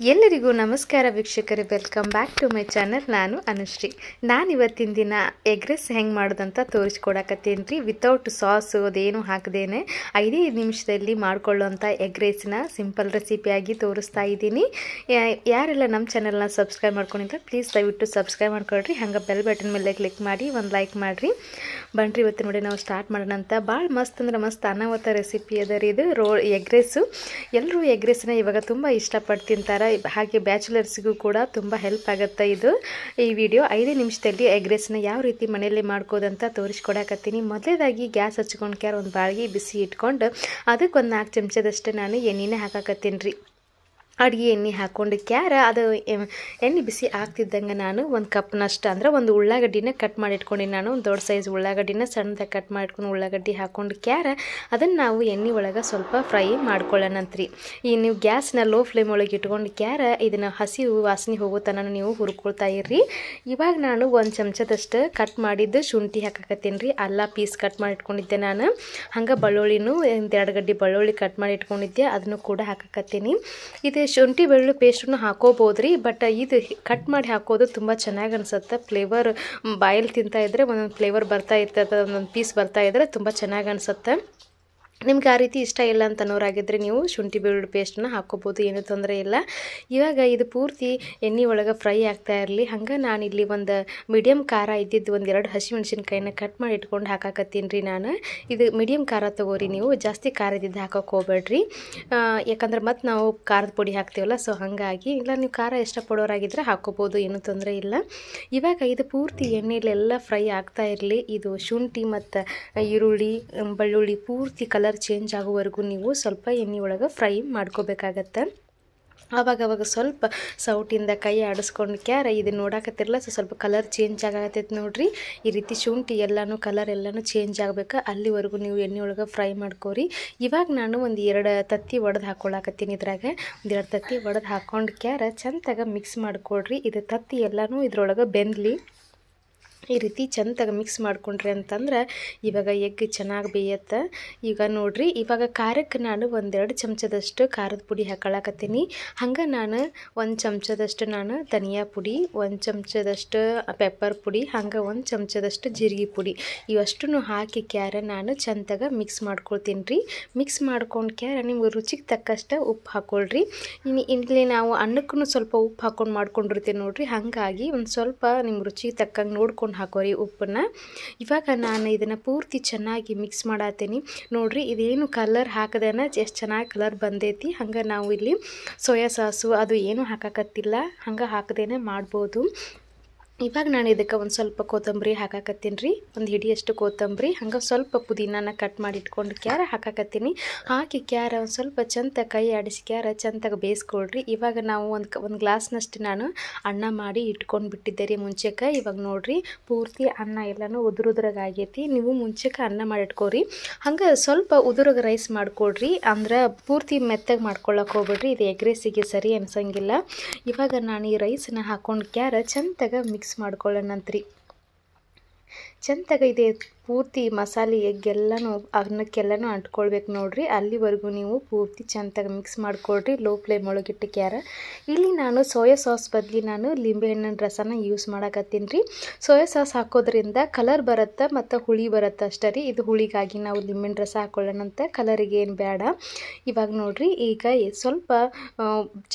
ಎಲ್ಲರಿಗೂ ನಮಸ್ಕಾರ ವೀಕ್ಷಕರೇ, welcome back to my channel. ನಾನು ಅನುಶ್ರೀ. ನಾನು ಇವತ್ತಿನ ದಿನ ಎಗ್ ರೈಸ್ ಹೆಂಗೆ ಮಾಡೋದಂತ ತೋರಿಸ್ಕೊಡಕತ್ತೀನಿ ರೀ. ವಿತೌಟ್ ಸಾಸು ಅದೇನು ಹಾಕದೇನೆ 5 ನಿಮಿಷದಲ್ಲಿ ಮಾಡ್ಕೊಳ್ಳೋಂಥ ಎಗ್ ರೈಸ್ನ ಸಿಂಪಲ್ ರೆಸಿಪಿಯಾಗಿ ತೋರಿಸ್ತಾ ಇದ್ದೀನಿ. ಯಾರೆಲ್ಲ ನಮ್ಮ ಚಾನಲ್ನ ಸಬ್ಸ್ಕ್ರೈಬ್ ಮಾಡ್ಕೊಂಡಿದ್ರೆ ಪ್ಲೀಸ್ ದಯವಿಟ್ಟು ಸಬ್ಸ್ಕ್ರೈಬ್ ಮಾಡ್ಕೊಳ್ರಿ. ಹಂಗೆ ಬೆಲ್ ಬಟನ್ ಮೇಲೆ ಕ್ಲಿಕ್ ಮಾಡಿ ಒಂದು ಲೈಕ್ ಮಾಡಿರಿ. ಬನ್ರಿ ಇವತ್ತು ನೋಡಿ ನಾವು ಸ್ಟಾರ್ಟ್ ಮಾಡೋಣ ಅಂತ. ಭಾಳ ಮಸ್ತ್ ಅಂದ್ರೆ ಮಸ್ತ್ ಅನಾವತ್ತ ರೆಸಿಪಿ ಅದ ರೀ ಇದು. ಎಗ್ ರೈಸು ಎಲ್ಲರೂ ಎಗ್ ರೈಸ್ನ ಇವಾಗ ತುಂಬ ಇಷ್ಟಪಟ್ಟು ತಿಂತಾರೆ. ಹಾಗೆ ಬ್ಯಾಚುಲರ್ಸ್ಗೂ ಕೂಡ ತುಂಬ ಹೆಲ್ಪ್ ಆಗುತ್ತೆ ಇದು. ಈ ವಿಡಿಯೋ 5 ನಿಮಿಷದಲ್ಲಿ ಎಗ್ ರೈಸ್ನ ಯಾವ ರೀತಿ ಮನೆಯಲ್ಲಿ ಮಾಡ್ಕೋದಂತ ತೋರಿಸ್ಕೊಡಕತ್ತೀನಿ. ಮೊದಲೇದಾಗಿ ಗ್ಯಾಸ್ ಹಚ್ಕೊಂಡು ಒಂದು ಬಾಳಿಗೆ ಬಿಸಿ ಇಟ್ಕೊಂಡು ಅದಕ್ಕೆ ಒಂದು 4 ಚಮಚದಷ್ಟು ನಾನು ಎಣ್ಣೆನ ಹಾಕಾಕತ್ತೀನಿ ರೀ. ಅಡುಗೆ ಎಣ್ಣೆ ಹಾಕ್ಕೊಂಡು ಅದು ಎಣ್ಣೆ ಬಿಸಿ ಆಗ್ತಿದ್ದಂಗೆ ನಾನು ಒಂದು ಕಪ್ನಷ್ಟು ಅಂದ್ರೆ ಒಂದು ಉಳ್ಳಾಗಡ್ಡಿನ ಕಟ್ ಮಾಡಿ ಇಟ್ಕೊಂಡಿನಿ. ನಾನು ಒಂದು ದೊಡ್ಡ ಸೈಜ್ ಉಳ್ಳಾಗಡ್ಡಿನ ಸಣ್ಣದಾಗಿ ಕಟ್ ಮಾಡಿಟ್ಕೊಂಡು ಉಳ್ಳಾಗಡ್ಡಿ ಹಾಕ್ಕೊಂಡು ಅದನ್ನು ನಾವು ಎಣ್ಣೆ ಒಳಗೆ ಸ್ವಲ್ಪ ಫ್ರೈ ಮಾಡ್ಕೊಳ್ಳೋಣಂತ್ರಿ. ಈ ನೀವು ಗ್ಯಾಸ್ನ ಲೋ ಫ್ಲೇಮ್ ಒಳಗೆ ಇಟ್ಕೊಂಡು ಇದನ್ನು ಹಸಿ ವಾಸನೆ ಹೋಗೋ ತನಕ ನೀವು ಹುರ್ಕೊಳ್ತಾ ಇರ್ರಿ. ಇವಾಗ ನಾನು ಒಂದು ಚಮಚದಷ್ಟು ಕಟ್ ಮಾಡಿದ್ದು ಶುಂಠಿ ಹಾಕಾಕತ್ತೀನಿ ರೀ. ಅಲ್ಲ ಪೀಸ್ ಕಟ್ ಮಾಡಿ ಇಟ್ಕೊಂಡಿದ್ದೆ ನಾನು. ಹಂಗೆ ಬೆಳ್ಳುಳ್ಳಿನೂ 2 ಗಡ್ಡೆ ಬೆಳ್ಳುಳ್ಳಿ ಕಟ್ ಮಾಡಿ ಇಟ್ಕೊಂಡಿದ್ದೆ, ಅದನ್ನು ಕೂಡ ಹಾಕಾಕತ್ತೀನಿ. ಇದು ಶುಂಠಿ ಬೆಳ್ಳುಳ್ಳಿ ಪೇಸ್ಟನ್ನು ಹಾಕೋಬೋದು ರೀ, ಬಟ್ ಇದು ಕಟ್ ಮಾಡಿ ಹಾಕೋದು ತುಂಬ ಚೆನ್ನಾಗಿ ಅನಿಸುತ್ತೆ. ಫ್ಲೇವರ್ ಬಾಯಲ್ಲಿ ತಿಂತಾ ಇದ್ದರೆ ಒಂದೊಂದು ಫ್ಲೇವರ್ ಬರ್ತಾ ಇರ್ತದೆ, ಒಂದೊಂದು ಪೀಸ್ ಬರ್ತಾ ಇದ್ದರೆ ತುಂಬ ಚೆನ್ನಾಗಿ ಅನಿಸುತ್ತೆ. ನಿಮ್ಗೆ ಆ ರೀತಿ ಇಷ್ಟ ಇಲ್ಲ ಅಂತ ಅನ್ನೋರಾಗಿದ್ದರೆ ನೀವು ಶುಂಠಿ ಬೆಳ್ಳುಳ್ಳಿ ಪೇಸ್ಟನ್ನ ಹಾಕೋಬೋದು, ಏನೂ ತೊಂದರೆ ಇಲ್ಲ. ಇವಾಗ ಇದು ಪೂರ್ತಿ ಎಣ್ಣೆ ಒಳಗೆ ಫ್ರೈ ಆಗ್ತಾ ಇರಲಿ. ಹಂಗೆ ನಾನಿಲ್ಲಿ ಒಂದು ಮೀಡಿಯಮ್ ಖಾರ ಇದ್ದಿದ್ದು 1-2 ಹಸಿಮೆಣ್ಸಿನ್ಕಾಯಿನ ಕಟ್ ಮಾಡಿ ಇಟ್ಕೊಂಡು ಹಾಕಾಕತ್ತೀನಿ ರೀ ನಾನು. ಇದು ಮೀಡಿಯಮ್ ಖಾರ ತೊಗೋರಿ ನೀವು, ಜಾಸ್ತಿ ಖಾರ ಇದ್ದಿದ್ದು ಹಾಕೋಕೆ ಹೋಗ್ಬೇಡ್ರಿ. ಯಾಕಂದ್ರೆ ಮತ್ತು ನಾವು ಖಾರದ ಪುಡಿ ಹಾಕ್ತೀವಲ್ಲ, ಸೊ ಹಾಗಾಗಿ ಇಲ್ಲ ನೀವು ಖಾರ ಇಷ್ಟಪಡೋರಾಗಿದ್ದರೆ ಹಾಕೋಬೋದು, ಏನೂ ತೊಂದರೆ ಇಲ್ಲ. ಇವಾಗ ಇದು ಪೂರ್ತಿ ಎಣ್ಣೆಲೆಲ್ಲ ಫ್ರೈ ಆಗ್ತಾ ಇರಲಿ. ಇದು ಶುಂಠಿ ಮತ್ತು ಈರುಳ್ಳಿ ಬೆಳ್ಳುಳ್ಳಿ ಪೂರ್ತಿ ಕಲರ್ ಚೇಂಜ್ ಆಗೋವರೆಗೂ ನೀವು ಸ್ವಲ್ಪ ಎಣ್ಣೆ ಒಳಗೆ ಫ್ರೈ ಮಾಡ್ಕೋಬೇಕಾಗತ್ತೆ. ಆವಾಗ ಸ್ವಲ್ಪ ಸೌಟಿಂದ ಕೈ ಆಡಿಸ್ಕೊಂಡು ಇದು ನೋಡಕತ್ತಿರಲ್ಲ, ಸ್ವಲ್ಪ ಕಲರ್ ಚೇಂಜ್ ಆಗತ್ತೈತೆ ನೋಡ್ರಿ. ಈ ರೀತಿ ಶುಂಠಿ ಕಲರ್ ಎಲ್ಲನೂ ಚೇಂಜ್ ಆಗಬೇಕು, ಅಲ್ಲಿವರೆಗೂ ನೀವು ಎಣ್ಣೆ ಒಳಗೆ ಫ್ರೈ ಮಾಡ್ಕೋರಿ. ಇವಾಗ ನಾನು ಒಂದು 2 ತತ್ತಿ ಒಡೆದು ಹಾಕ್ಕೊಳಕತ್ತೀನಿ. ಇದ್ರಾಗ 2 ತತ್ತಿ ಒಡೆದು ಹಾಕ್ಕೊಂಡು ಚಂದಾಗ ಮಿಕ್ಸ್ ಮಾಡ್ಕೊಳ್ರಿ. ಇದು ತತ್ತಿ ಎಲ್ಲನೂ ಇದ್ರೊಳಗೆ ಬೆಂದಲಿ. ಈ ರೀತಿ ಚಂದಾಗ ಮಿಕ್ಸ್ ಮಾಡ್ಕೊಂಡ್ರಿ ಅಂತಂದ್ರೆ ಇವಾಗ ಎಗ್ ಚೆನ್ನಾಗಿ ಬೇಯತ್ತೆ. ಈಗ ನೋಡ್ರಿ, ಇವಾಗ ಖಾರಕ್ಕೆ ನಾನು 1-2 ಚಮಚದಷ್ಟು ಖಾರದ ಪುಡಿ ಹಾಕೊಳಕತ್ತೀನಿ. ಹಂಗೆ ನಾನು 1 ಚಮಚದಷ್ಟು ನಾನು ಧನಿಯಾ ಪುಡಿ, 1 ಚಮಚದಷ್ಟು ಪೆಪ್ಪರ್ ಪುಡಿ, ಹಂಗೆ 1 ಚಮಚದಷ್ಟು ಜೀರಿಗೆ ಪುಡಿ, ಇವಷ್ಟನ್ನು ಹಾಕಿ ನಾನು ಚಂದಾಗ ಮಿಕ್ಸ್ ಮಾಡ್ಕೊಳ್ತೀನಿ ರೀ. ಮಿಕ್ಸ್ ಮಾಡ್ಕೊಂಡು ನಿಮ್ಗೆ ರುಚಿಗೆ ತಕ್ಕಷ್ಟು ಉಪ್ಪು ಹಾಕ್ಕೊಳ್ರಿ. ಇಲ್ಲಿ ನಾವು ಅನ್ನಕ್ಕೂ ಸ್ವಲ್ಪ ಉಪ್ಪು ಹಾಕ್ಕೊಂಡು ಮಾಡ್ಕೊಂಡಿರ್ತೀವಿ ನೋಡ್ರಿ, ಹಾಗಾಗಿ ಒಂದು ಸ್ವಲ್ಪ ನಿಮ್ಮ ರುಚಿಗೆ ತಕ್ಕಂಗೆ ನೋಡ್ಕೊಂಡು ಹಾಕೋರಿ ಉಪ್ಪನ್ನ. ಇವಾಗ ನಾನು ಇದನ್ನು ಪೂರ್ತಿ ಚೆನ್ನಾಗಿ ಮಿಕ್ಸ್ ಮಾಡತ್ತೀನಿ ನೋಡ್ರಿ. ಇದೇನು ಕಲರ್ ಹಾಕದೇನ ಎಷ್ಟು ಚೆನ್ನಾಗಿ ಕಲರ್ ಬಂದೈತಿ. ಹಂಗೆ ನಾವು ಇಲ್ಲಿ ಸೋಯಾ ಸಾಸು ಅದು ಏನು ಹಾಕಕತ್ತಿಲ್ಲ, ಹಂಗೆ ಹಾಕದೇನೆ ಮಾಡ್ಬೋದು. ಇವಾಗ ನಾನು ಇದಕ್ಕೆ ಒಂದು ಸ್ವಲ್ಪ ಕೊತ್ತಂಬರಿ ಹಾಕಾಕತ್ತೀನಿ ರೀ, ಒಂದು ಹಿಡಿಯಷ್ಟು ಕೊತ್ತಂಬರಿ, ಹಂಗೆ ಸ್ವಲ್ಪ ಪುದೀನಾನ ಕಟ್ ಮಾಡಿ ಇಟ್ಕೊಂಡು ಹಾಕಾಕತ್ತೀನಿ. ಹಾಕಿ ಒಂದು ಸ್ವಲ್ಪ ಚಂದ ಕೈ ಆಡಿಸಿ ಚಂದಾಗ ಬೇಯಿಸ್ಕೊಳ್ರಿ. ಇವಾಗ ನಾವು ಒಂದು ಗ್ಲಾಸ್ನಷ್ಟು ನಾನು ಅನ್ನ ಮಾಡಿ ಇಟ್ಕೊಂಡು ಬಿಟ್ಟಿದ್ದೆ ರೀ ಮುಂಚೆಗೆ. ಇವಾಗ ನೋಡ್ರಿ ಪೂರ್ತಿ ಅನ್ನ ಎಲ್ಲನೂ ಉದುರಾಗೈತಿ. ನೀವು ಮುಂಚೆಗೆ ಅನ್ನ ಮಾಡಿ ಇಟ್ಕೊರಿ. ಹಂಗೆ ಸ್ವಲ್ಪ ಉದುರಾಗ ರೈಸ್ ಮಾಡ್ಕೊಳ್ರಿ, ಅಂದ್ರೆ ಪೂರ್ತಿ ಮೆತ್ತಗೆ ಮಾಡ್ಕೊಳ್ಳೋಕೆ ಹೋಗ್ಬೇಡ್ರಿ, ಇದು ಎಗ್ ರೈಸಿಗೆ ಸರಿ ಅನ್ಸಂಗಿಲ್ಲ. ಇವಾಗ ನಾನು ಈ ರೈಸನ್ನ ಹಾಕೊಂಡು ಚಂದಾಗ ಮಿಕ್ಸ್ ಮಾಡ್ಕೊಳ್ಳೋಣಂತ್ರಿ. ಚಂದಾಗ ಇದೆ ಪೂರ್ತಿ ಮಸಾಲೆ ಎಗ್ಗೆಲ್ಲನೂ ಅನ್ನಕ್ಕೆಲ್ಲನೂ ಅಂಟ್ಕೊಳ್ಬೇಕು ನೋಡ್ರಿ. ಅಲ್ಲಿವರೆಗೂ ನೀವು ಪೂರ್ತಿ ಚಂದಾಗ ಮಿಕ್ಸ್ ಮಾಡ್ಕೊಳ್ರಿ, ಲೋ ಫ್ಲೇಮ್ ಒಳಗಿಟ್ಟು ಇಲ್ಲಿ ನಾನು ಸೋಯಾ ಸಾಸ್ ಬದಲಿ ನಾನು ಲಿಂಬೆಹಣ್ಣಿನ ರಸನ ಯೂಸ್ ಮಾಡಕತ್ತೀನಿ ರೀ. ಸೋಯಾ ಸಾಸ್ ಹಾಕೋದ್ರಿಂದ ಕಲರ್ ಬರುತ್ತೆ ಮತ್ತು ಹುಳಿ ಬರುತ್ತೆ ಅಷ್ಟೇ ರೀ. ಇದು ಹುಳಿಗಾಗಿ ನಾವು ಲಿಂಬೆಹಣ್ಣು ರಸ ಹಾಕೊಳ್ಳೋಣಂತ, ಕಲರಿಗೆ ಏನು ಬೇಡ. ಇವಾಗ ನೋಡ್ರಿ, ಈಗ ಸ್ವಲ್ಪ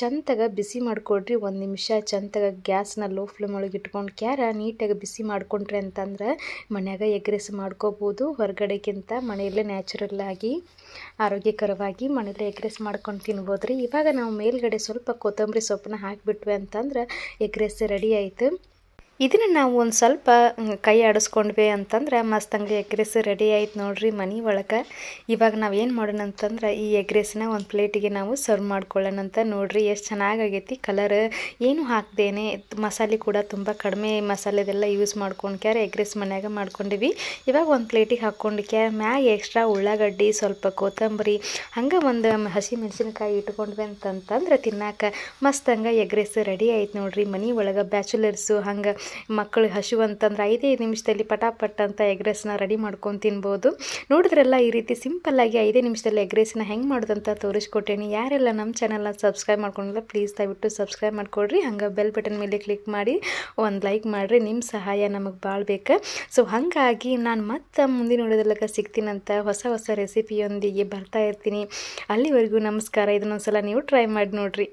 ಚಂದಾಗ ಬಿಸಿ ಮಾಡ್ಕೊಳ್ರಿ. 1 ನಿಮಿಷ ಚಂದಾಗ ಗ್ಯಾಸ್ನ ಲೋ ಫ್ಲೇಮ್ ಒಳಗೆ ಇಟ್ಕೊಂಡು ನೀಟಾಗಿ ಬಿಸಿ ಮಾಡ್ಕೊಂಡ್ರಿ ಅಂತಂದ್ರೆ ಮನ್ಯಾಗ ಎಗ್ ರೈಸ್ ಮಾಡ್ಕೋಬೋದು. ಹೊರಗಡೆಗಿಂತ ಮನೆಯಲ್ಲೇ ನ್ಯಾಚುರಲ್ ಆಗಿ ಆರೋಗ್ಯಕರವಾಗಿ ಮನೆಯಲ್ಲೇ ಎಗ್ ರೈಸ್ ಮಾಡ್ಕೊಂಡು ತಿನ್ಬೋದು ರೀ. ಇವಾಗ ನಾವು ಮೇಲ್ಗಡೆ ಸ್ವಲ್ಪ ಕೊತ್ತಂಬರಿ ಸೊಪ್ಪನ್ನ ಹಾಕಿಬಿಟ್ವಿ ಅಂತಂದ್ರೆ ಎಗ್ ರೈಸ್ ರೆಡಿ ಆಯಿತು. ಇದನ್ನು ನಾವು ಒಂದು ಸ್ವಲ್ಪ ಕೈ ಆಡಿಸ್ಕೊಂಡ್ವಿ ಅಂತಂದ್ರೆ ಮಸ್ತಂಗೆ ಎಗ್ ರೈಸ್ ರೆಡಿ ಆಯ್ತು ನೋಡ್ರಿ ಮನೆ ಒಳಗೆ. ಇವಾಗ ನಾವು ಏನು ಮಾಡೋಣ ಅಂತಂದ್ರೆ ಈ ಎಗ್ ರೈಸ್ನ ಒಂದು ಪ್ಲೇಟಿಗೆ ನಾವು ಸರ್ವ್ ಮಾಡ್ಕೊಳ್ಳೋಣಂತ. ನೋಡ್ರಿ ಎಷ್ಟು ಚೆನ್ನಾಗೈತಿ ಕಲರ್, ಏನು ಹಾಕ್ದೇನೆ. ಮಸಾಲೆ ಕೂಡ ತುಂಬ ಕಡಿಮೆ ಮಸಾಲೆದೆಲ್ಲ ಯೂಸ್ ಮಾಡ್ಕೊಂಡು ಎಗ್ ರೈಸ್ ಮನ್ಯಾಗ ಮಾಡ್ಕೊಂಡಿವಿ. ಇವಾಗ ಒಂದು ಪ್ಲೇಟಿಗೆ ಹಾಕ್ಕೊಂಡು ಮ್ಯಾಗ ಎಕ್ಸ್ಟ್ರಾ ಉಳ್ಳಾಗಡ್ಡಿ, ಸ್ವಲ್ಪ ಕೊತ್ತಂಬರಿ, ಹಂಗೆ ಒಂದು ಹಸಿ ಮೆಣಸಿನ್ಕಾಯಿ ಇಟ್ಕೊಂಡ್ವಿ ಅಂತಂದ್ರೆ ತಿನ್ನಾಕ ಮಸ್ತಂಗೆ ಎಗ್ ರೈಸ್ ರೆಡಿ ಆಯ್ತು ನೋಡ್ರಿ ಮನೆ ಒಳಗೆ. ಬ್ಯಾಚುಲರ್ಸು ಹಂಗೆ ಮಕ್ಕಳು ಹಸಿವು ಅಂತಂದ್ರೆ 5 ನಿಮಿಷದಲ್ಲಿ ಪಟಾಪಟ್ ಅಂತ ಎಗ್ ರೈಸ್ನ ರೆಡಿ ಮಾಡ್ಕೊಂಡು ತಿನ್ಬೋದು. ನೋಡಿದ್ರಲ್ಲ, ಈ ರೀತಿ ಸಿಂಪಲ್ಲಾಗಿ 5 ನಿಮಿಷದಲ್ಲಿ ಎಗ್ ರೈಸ್ನ ಹೆಂಗೆ ಮಾಡೋದಂತ ತೋರಿಸ್ಕೊಟ್ಟೇನಿ. ಯಾರೆಲ್ಲ ನಮ್ಮ ಚಾನಲ್ನ ಸಬ್ಸ್ಕ್ರೈಬ್ ಮಾಡ್ಕೊಂಡಿಲ್ಲ ಪ್ಲೀಸ್ ದಯವಿಟ್ಟು ಸಬ್ಸ್ಕ್ರೈಬ್ ಮಾಡ್ಕೊಡ್ರಿ. ಹಂಗೆ ಬೆಲ್ ಬಟನ್ ಮೇಲೆ ಕ್ಲಿಕ್ ಮಾಡಿ ಒಂದು ಲೈಕ್ ಮಾಡಿರಿ. ನಿಮ್ಮ ಸಹಾಯ ನಮಗೆ ಭಾಳ ಬೇಕು. ಸೊ ಹಾಗಾಗಿ ನಾನು ಮತ್ತೆ ಮುಂದಿನ ವಿಡಿಯೋದಲ್ಲಕ ಸಿಗ್ತೀನಂತ ಹೊಸ ರೆಸಿಪಿಯೊಂದಿಗೆ ಬರ್ತಾ ಇರ್ತೀನಿ. ಅಲ್ಲಿವರೆಗೂ ನಮಸ್ಕಾರ. ಇದನ್ನೊಂದ್ಸಲ ನೀವು ಟ್ರೈ ಮಾಡಿ ನೋಡಿರಿ.